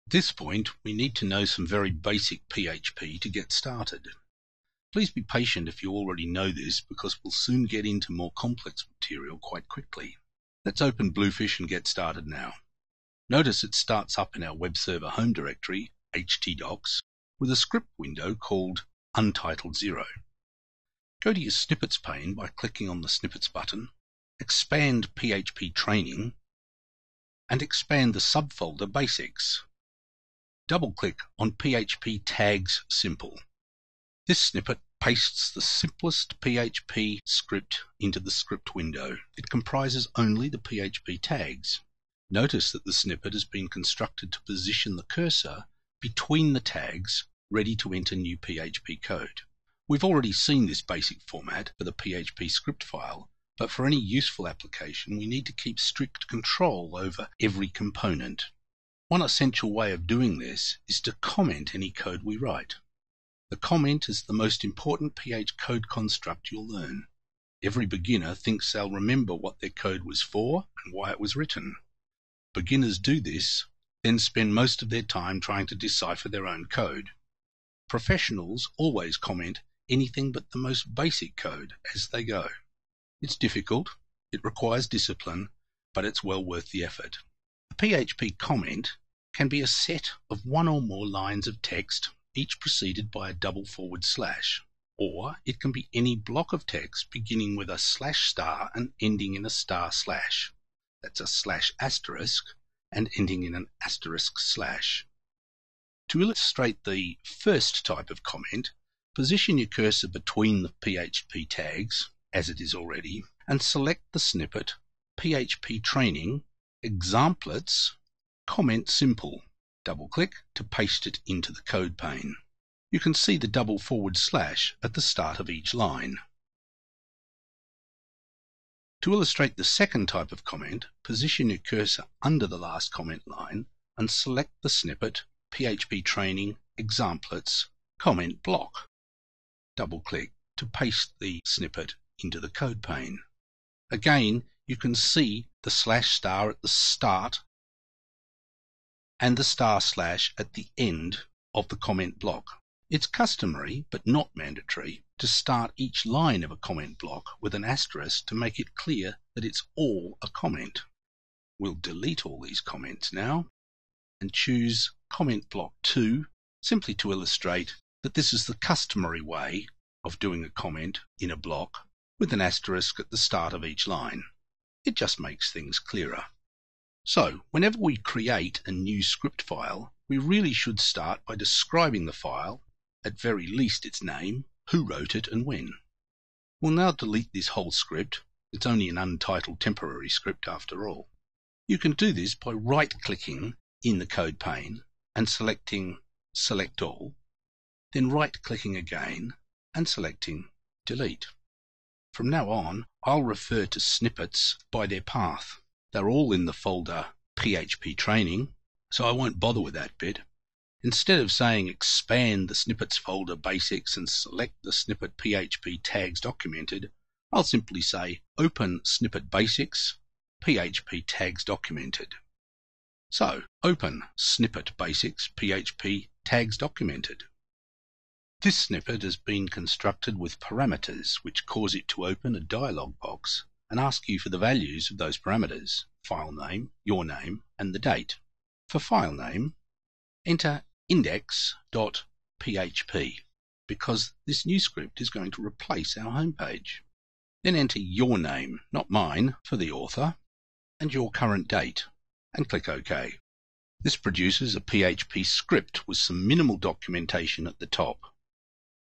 At this point, we need to know some very basic PHP to get started. Please be patient if you already know this, because we'll soon get into more complex material quite quickly. Let's open Bluefish and get started now. Notice it starts up in our web server home directory, htdocs, with a script window called Untitled0. Go to your Snippets pane by clicking on the Snippets button, expand PHP Training, and expand the subfolder Basics. Double-click on PHP Tags Simple. This snippet pastes the simplest PHP script into the script window. It comprises only the PHP tags. Notice that the snippet has been constructed to position the cursor between the tags, ready to enter new PHP code. We've already seen this basic format for the PHP script file, but for any useful application we need to keep strict control over every component. One essential way of doing this is to comment any code we write. The comment is the most important PHP code construct you'll learn. Every beginner thinks they'll remember what their code was for and why it was written. Beginners do this, then spend most of their time trying to decipher their own code. Professionals always comment anything but the most basic code as they go. It's difficult, it requires discipline, but it's well worth the effort. A PHP comment can be a set of one or more lines of text, each preceded by a double forward slash, or it can be any block of text beginning with a slash star and ending in a star slash. That's a slash asterisk and ending in an asterisk slash. To illustrate the first type of comment, position your cursor between the PHP tags, as it is already, and select the snippet PHP Training Examplets Comment Simple. Double-click to paste it into the code pane. You can see the double forward slash at the start of each line. To illustrate the second type of comment, position your cursor under the last comment line and select the snippet PHP Training Examplets Comment Block. Double-click to paste the snippet into the code pane. Again, you can see the slash star at the start and the star slash at the end of the comment block. It's customary, but not mandatory, to start each line of a comment block with an asterisk to make it clear that it's all a comment. We'll delete all these comments now and choose comment block 2, simply to illustrate that this is the customary way of doing a comment in a block with an asterisk at the start of each line. It just makes things clearer. So, whenever we create a new script file, we really should start by describing the file, at very least its name, who wrote it and when. We'll now delete this whole script. It's only an untitled temporary script after all. You can do this by right-clicking in the code pane and selecting Select All, then right-clicking again and selecting Delete. From now on, I'll refer to snippets by their path. They're all in the folder PHP Training, so I won't bother with that bit. Instead of saying expand the snippets folder Basics and select the snippet PHP Tags Documented, I'll simply say open snippet Basics, PHP Tags Documented. So, open snippet Basics, PHP Tags Documented. This snippet has been constructed with parameters which cause it to open a dialog box and ask you for the values of those parameters: file name, your name, and the date. For file name, enter index.php, because this new script is going to replace our home page. Then enter your name, not mine, for the author, and your current date, and click OK. This produces a PHP script with some minimal documentation at the top.